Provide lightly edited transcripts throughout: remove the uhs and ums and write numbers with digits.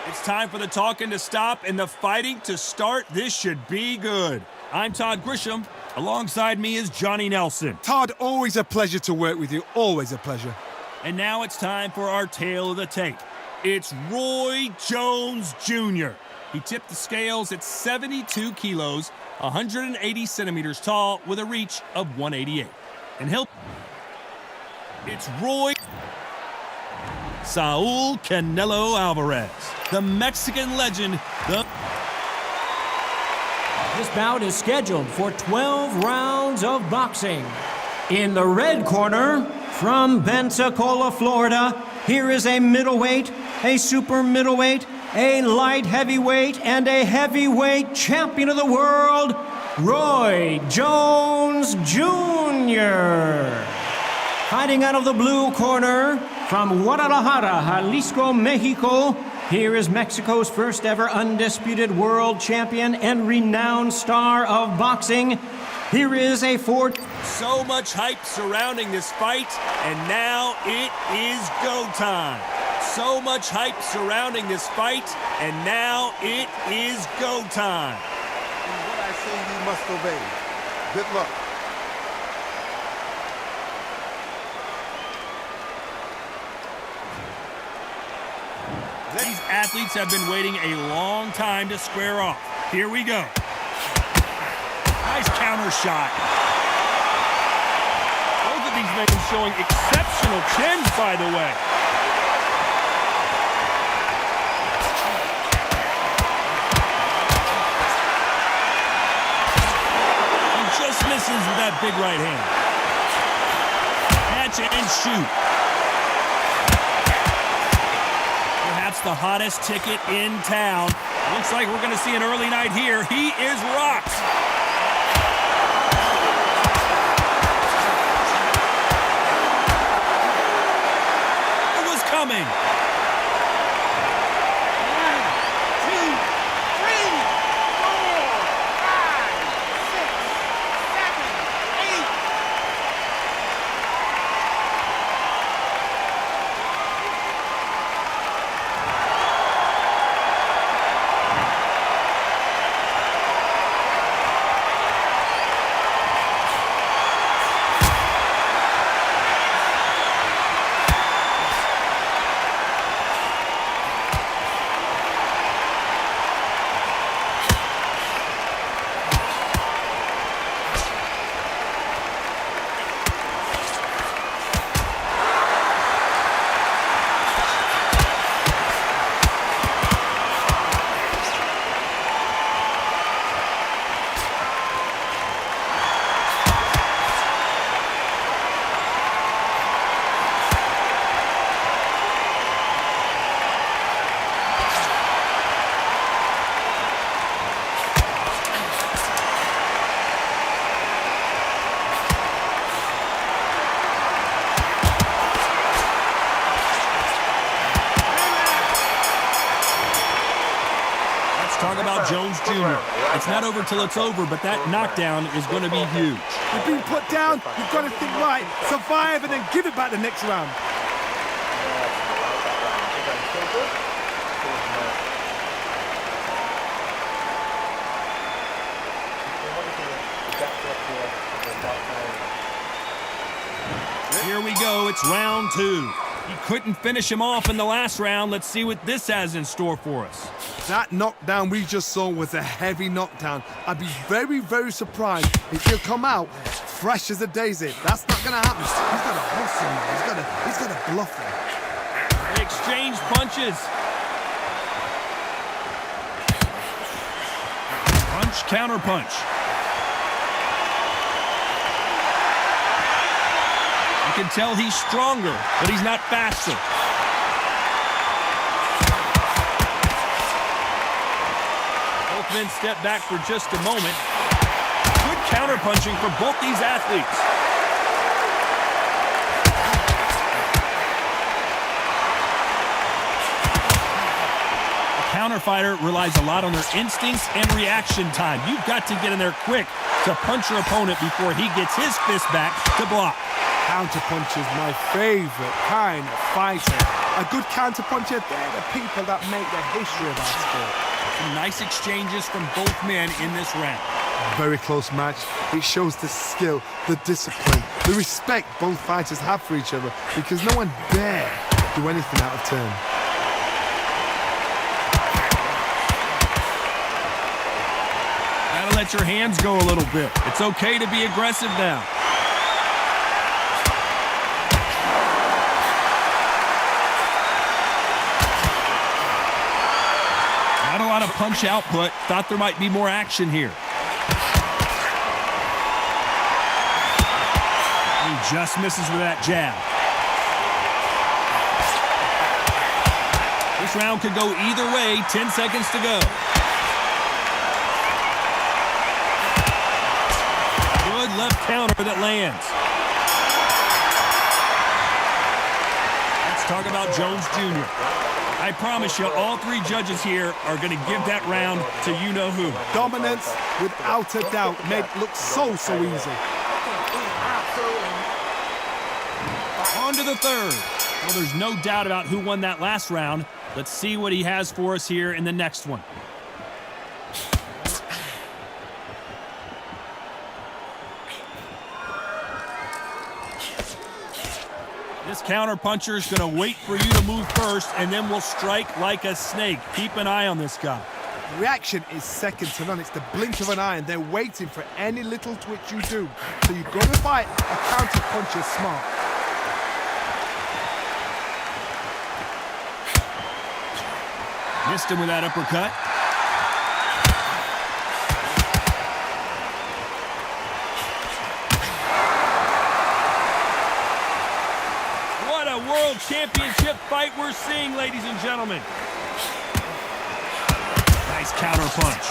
It's time for the talking to stop and the fighting to start. This should be good. I'm Todd Grisham. Alongside me is Johnny Nelson. Todd, always a pleasure to work with you. Always a pleasure. And now it's time for our tale of the tape. It's Roy Jones Jr. He tipped the scales at 72 kilos, 180 centimeters tall, with a reach of 188. And it's Roy Saul Canelo Alvarez, the Mexican legend. This bout is scheduled for 12 rounds of boxing. In the red corner, from Pensacola, Florida, here is a middleweight, a super middleweight, a light heavyweight, and a heavyweight champion of the world, Roy Jones Jr. Fighting out of the blue corner, from Guadalajara, Jalisco, Mexico, here is Mexico's first ever undisputed world champion and renowned star of boxing. Here is a So much hype surrounding this fight, and now it is go time. So much hype surrounding this fight, and now it is go time. What I say you must obey. Good luck. These athletes have been waiting a long time to square off. Here we go. Nice counter shot. Both of these men showing exceptional chins, by the way. He just misses with that big right hand. Catch and shoot. The hottest ticket in town. Looks like we're going to see an early night here. He is rocked. It was coming. 'Talk about Jones Jr. It's not over till it's over, but that knockdown is going to be huge. You've been put down, you've got to think right, survive, and then give it back the next round. Here we go, it's round two. He couldn't finish him off in the last round. Let's see what this has in store for us. That knockdown we just saw was a heavy knockdown. I'd be very, very surprised if he'll come out fresh as a daisy. That's not going to happen. He's got to hustle him. He's got to bluff him. They exchange punches. Punch, counter punch. You can tell he's stronger, but he's not faster. Both men step back for just a moment. Good counter-punching for both these athletes. A counter fighter relies a lot on their instincts and reaction time. You've got to get in there quick to punch your opponent before he gets his fist back to block. Counter punch is my favorite kind of fighting. A good counter-puncher, they're the people that make the history of our sport. Some nice exchanges from both men in this round. Very close match. It shows the skill, the discipline, the respect both fighters have for each other because no one dare do anything out of turn. Gotta let your hands go a little bit. It's okay to be aggressive now. Not a lot of punch output. Thought there might be more action here. He just misses with that jab. This round could go either way. 10 seconds to go. Good left counter that lands. Let's talk about Jones Jr. I promise you, all three judges here are going to give that round to you-know-who. Dominance, without a doubt, made it look so easy. On to the third. Well, there's no doubt about who won that last round. Let's see what he has for us here in the next one. This counter-puncher is going to wait for you to move first, and then will strike like a snake. Keep an eye on this guy. Reaction is second to none. It's the blink of an eye, and they're waiting for any little twitch you do. So you've got to fight a counter-puncher smart. Missed him with that uppercut. What a world championship fight we're seeing, ladies and gentlemen. Nice counter punch.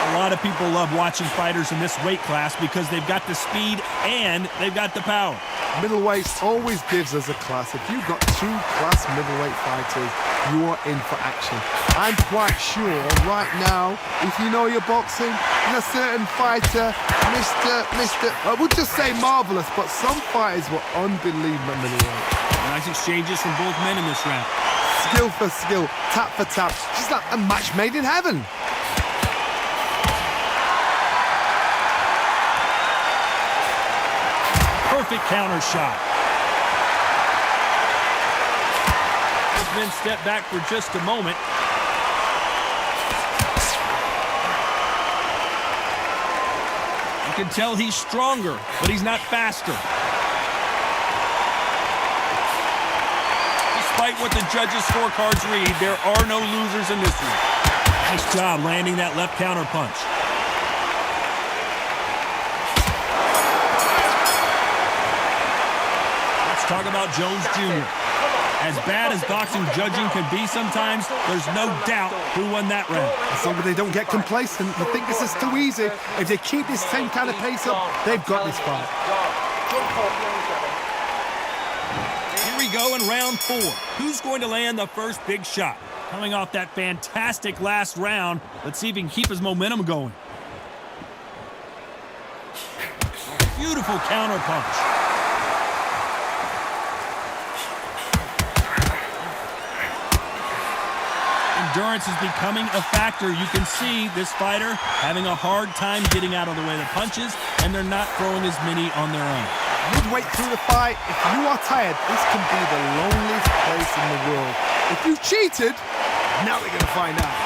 A lot of people love watching fighters in this weight class because they've got the speed and they've got the power. Middleweight always gives us a class. If you've got two class middleweight fighters, you are in for action. I'm quite sure right now, if you know your boxing, there's a certain fighter, I would just say marvelous, but some fighters were unbelievable middleweight. Nice exchanges from both men in this round. Skill for skill, tap for tap. Just like a match made in heaven. Perfect counter shot. Both men step back for just a moment. You can tell he's stronger, but he's not faster. Despite what the judges' scorecards read, there are no losers in this one. Nice job landing that left counter punch. Talk about Jones Jr. As bad as boxing judging can be sometimes, there's no doubt who won that round. As long as they don't get complacent, I think this is too easy. If they keep this same kind of pace up, they've got this fight. Here we go in round 4. Who's going to land the first big shot? Coming off that fantastic last round, let's see if he can keep his momentum going. Beautiful counter punch. Endurance is becoming a factor. You can see this fighter having a hard time getting out of the way of the punches, and they're not throwing as many on their own. Midway through the fight, if you are tired, this can be the loneliest place in the world. If you cheated, now we're going to find out.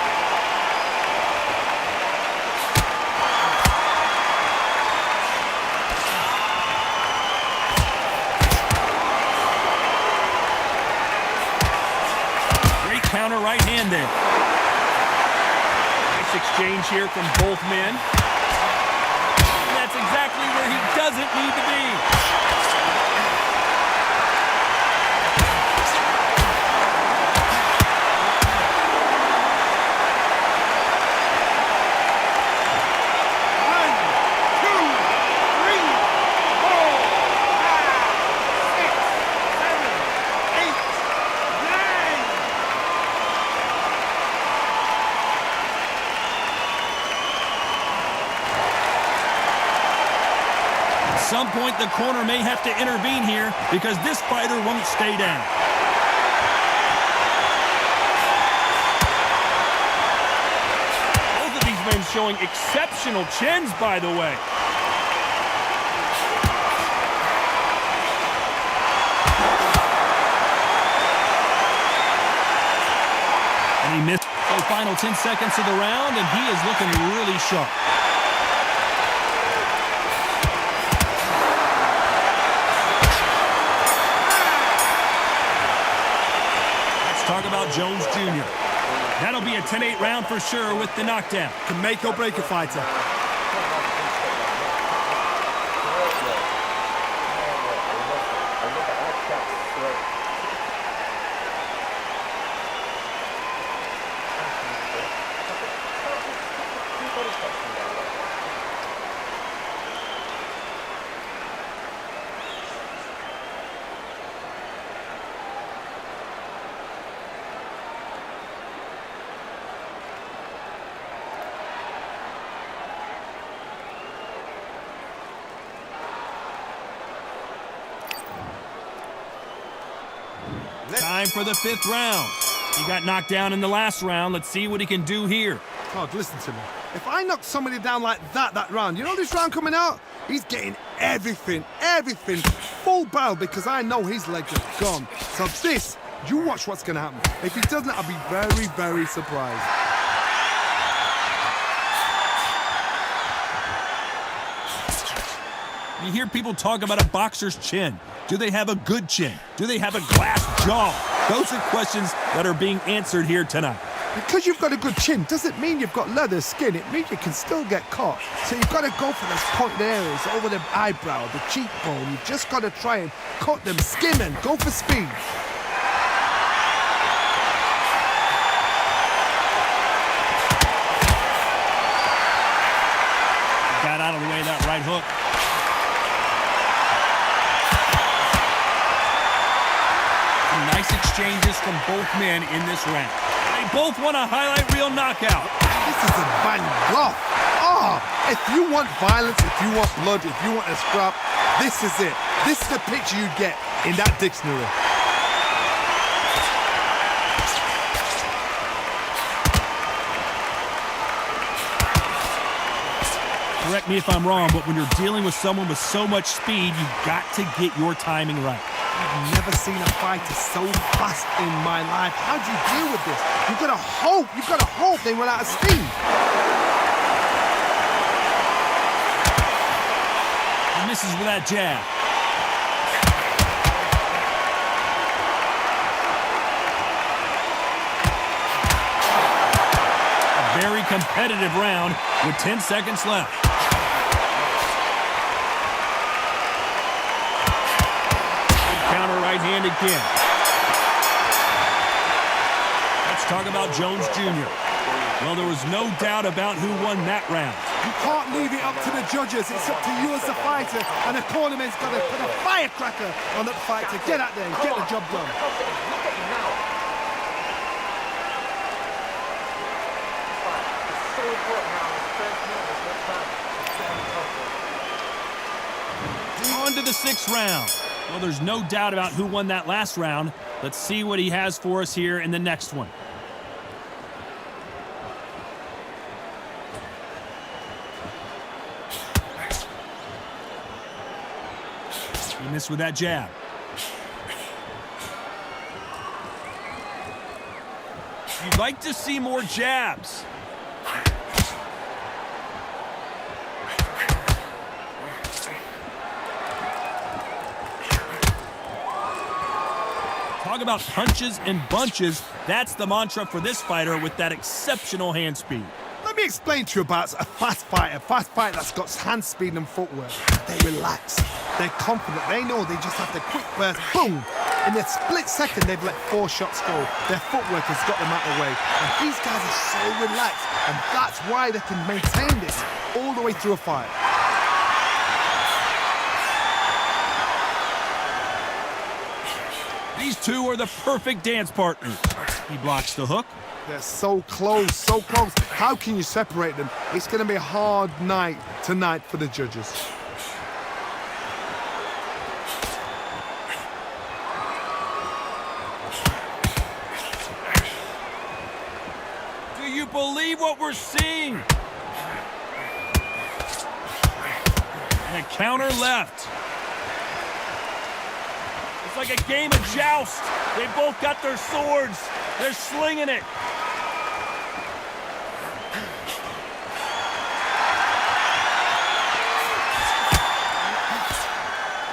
Counter right hand there. Nice exchange here from both men. And that's exactly where he doesn't need to be. point, the corner may have to intervene here because this fighter won't stay down. Both of these men showing exceptional chins, by the way. And he missed the final 10 seconds of the round, and he is looking really sharp. Talk about Jones Jr. That'll be a 10-8 round for sure with the knockdown. Can make or break a fighter. Time for the 5th round. He got knocked down in the last round. Let's see what he can do here. God, listen to me. If I knock somebody down like that round, you know this round coming out? He's getting everything, full barrel because I know his legs are gone. So this, you watch what's going to happen. If he doesn't, I'll be very, very surprised. You hear people talk about a boxer's chin. Do they have a good chin? Do they have a glass jaw? Those are questions that are being answered here tonight. Because you've got a good chin doesn't mean you've got leather skin. It means you can still get caught. So you've got to go for those pointed areas over the eyebrow, the cheekbone. You've just got to try and cut them, skim and go for speed. Got out of the way of that right hook. Some nice exchanges from both men in this round. They both want a highlight reel knockout. This is a Van Gogh. Oh, if you want violence, if you want blood, if you want a scrap, this is it. This is the picture you get in that dictionary. Correct me if I'm wrong, but when you're dealing with someone with so much speed, you've got to get your timing right. I've never seen a fighter so fast in my life. How do you deal with this? You've got to hope they run out of steam. He misses with that jab. A very competitive round with 10 seconds left. Counter right hand again. Let's talk about Jones Jr. Well, there was no doubt about who won that round. You can't leave it up to the judges. It's up to you as the fighter, and the cornerman's got to put a firecracker on that fight to get out there and get the job done. On to the 6th round. Well, there's no doubt about who won that last round. Let's see what he has for us here in the next one. He missed with that jab. You'd like to see more jabs. Talk about punches and bunches. That's the mantra for this fighter with that exceptional hand speed. Let me explain to you about a fast fighter that's got hand speed and footwork. They relax. They're confident. They know they just have to quick burst, boom. In a split second, they've let 4 shots go. Their footwork has got them out of the way. And these guys are so relaxed. And that's why they can maintain this all the way through a fight. These two are the perfect dance partners. He blocks the hook. They're so close, so close. How can you separate them? It's going to be a hard night tonight for the judges. believe what we're seeing. And a counter left. It's like a game of joust. They both got their swords. They're slinging it.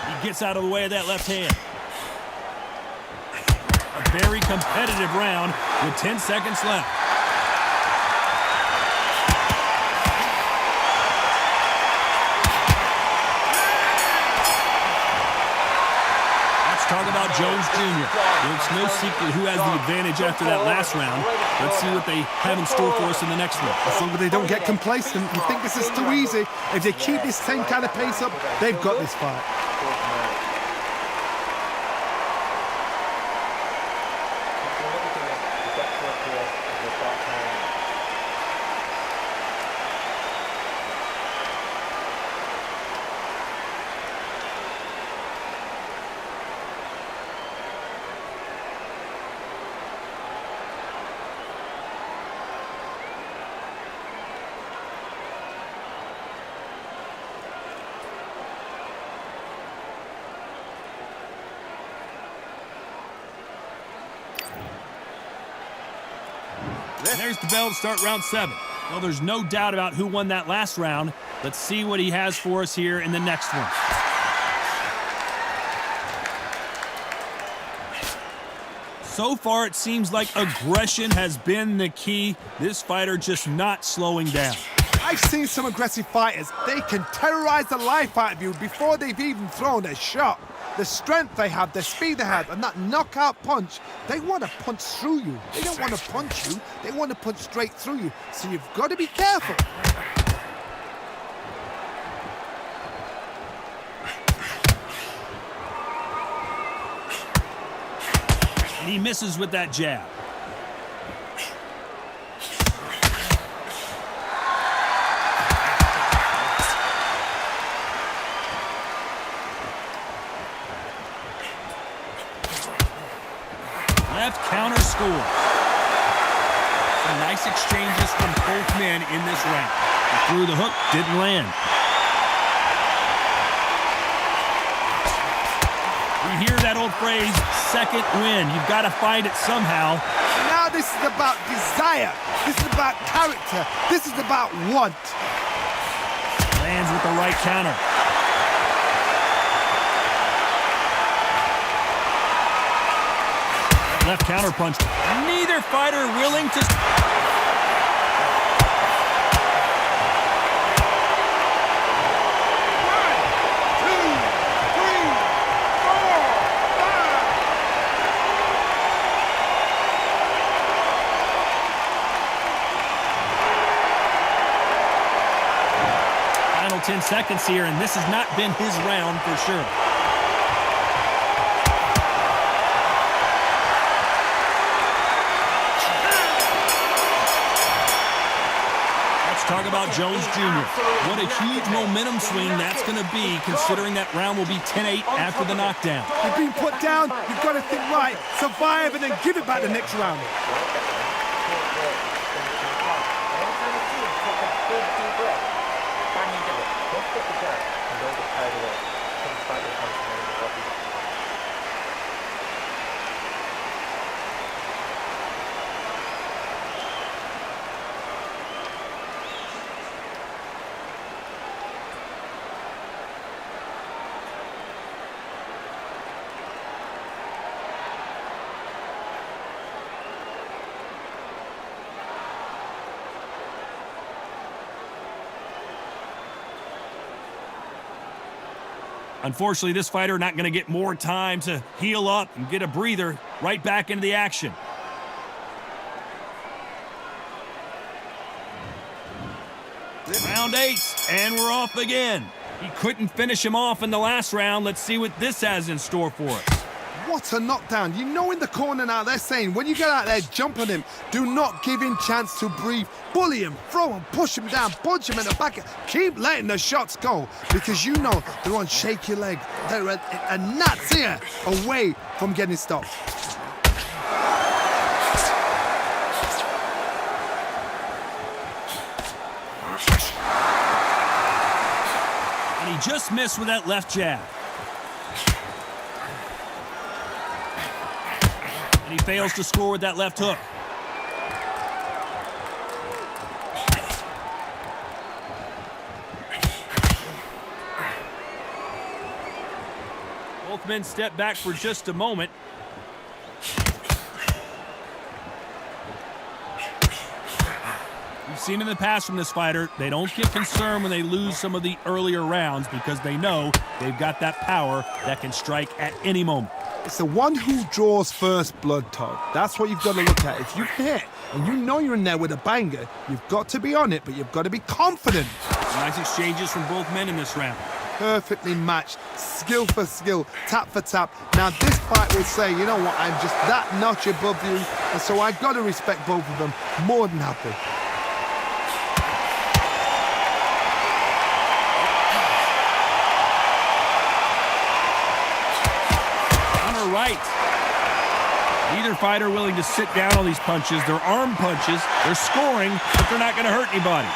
He gets out of the way of that left hand. A very competitive round with 10 seconds left. Let's talk about Jones Jr. It's no secret who has the advantage after that last round. Let's see what they have in store for us in the next one. As long as they don't get complacent, you think this is too easy. If they keep this same kind of pace up, they've got this fight. There's the bell to start round 7. Well, there's no doubt about who won that last round. Let's see what he has for us here in the next one. So far, it seems like aggression has been the key. This fighter just not slowing down. I've seen some aggressive fighters. They can terrorize the life out of you before they've even thrown a shot. The strength they have, the speed they have, and that knockout punch, they want to punch through you. They don't want to punch you. They want to punch straight through you. So you've got to be careful. And he misses with that jab. Left counter score. Some nice exchanges from both men in this round. He threw the hook, didn't land. We hear that old phrase, second win. You've got to find it somehow. Now this is about desire. This is about character. This is about want. Lands with the right counter. Left counter punch. Neither fighter willing to... Final 10 seconds here, and this has not been his round for sure. Talk about Jones Jr. What a huge momentum swing that's going to be, considering that round will be 10-8 after the knockdown. You've been put down, you've got to think right, survive, and then give it back the next round. Unfortunately, this fighter not going to get more time to heal up and get a breather. Right back into the action. Round 8, and we're off again. He couldn't finish him off in the last round. Let's see what this has in store for us. What a knockdown. You know in the corner now they're saying, when you get out there, jump on him. Do not give him chance to breathe. Bully him, throw him, push him down, punch him in the back. Keep letting the shots go because you know they're on shaky leg. They're a gnat's ear away from getting stopped. just missed with that left jab. And he fails to score with that left hook. Both men step back for just a moment. We've seen in the past from this fighter, they don't get concerned when they lose some of the earlier rounds because they know they've got that power that can strike at any moment. It's the one who draws first blood, Todd. That's what you've got to look at. If you hit and you know you're in there with a banger, you've got to be on it, but you've got to be confident. Nice exchanges from both men in this round. Perfectly matched, skill for skill, tap for tap. Now this fight will say, you know what, I'm just that notch above you, and so I've got to respect both of them more than happy. Right. Neither fighter willing to sit down on these punches. They're arm punches. They're scoring, but they're not going to hurt anybody.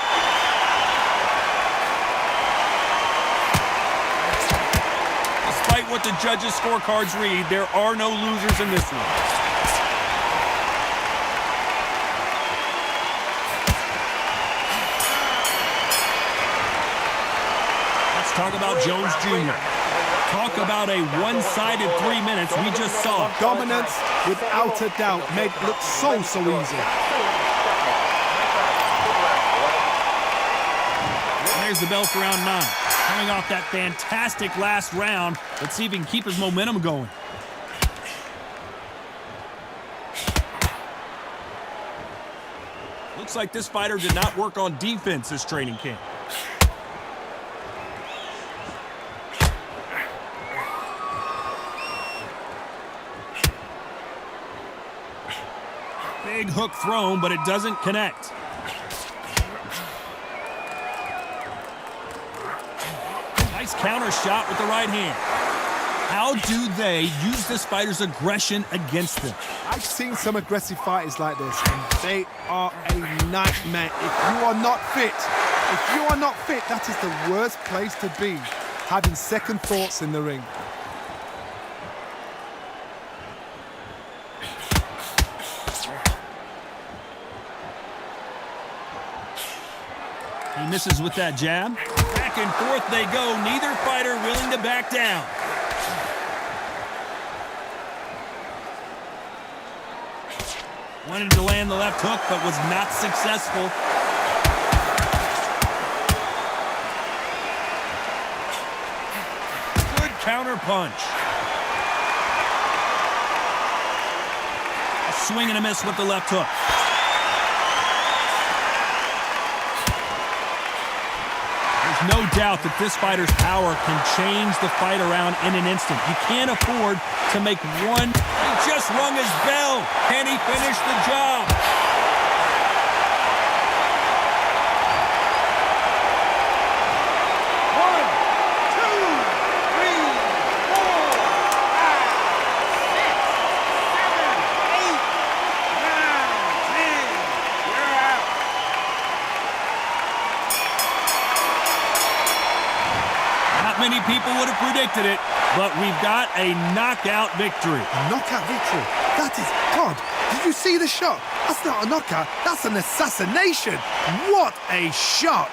Despite what the judges' scorecards read, there are no losers in this one. Let's talk about Jones Jr. Talk about a one-sided 3 minutes we just saw. Dominance, without a doubt, made it look so easy. And there's the bell for round 9. Coming off that fantastic last round, let's see if he can keep his momentum going. Looks like this fighter did not work on defense this training camp. Big hook thrown, but it doesn't connect. Nice counter shot with the right hand. How do they use this fighter's aggression against them? I've seen some aggressive fighters like this, and they are a nightmare. If you are not fit, that is the worst place to be, having second thoughts in the ring. He misses with that jab. Back and forth they go. Neither fighter willing to back down. Wanted to land the left hook, but was not successful. Good counter punch. A swing and a miss with the left hook. No doubt that this fighter's power can change the fight around in an instant. You can't afford to make one. He just rung his bell. Can he finish the job? Many people would have predicted it, but we've got a knockout victory. A knockout victory? That is, Todd, did you see the shot? That's not a knockout, that's an assassination. What a shot!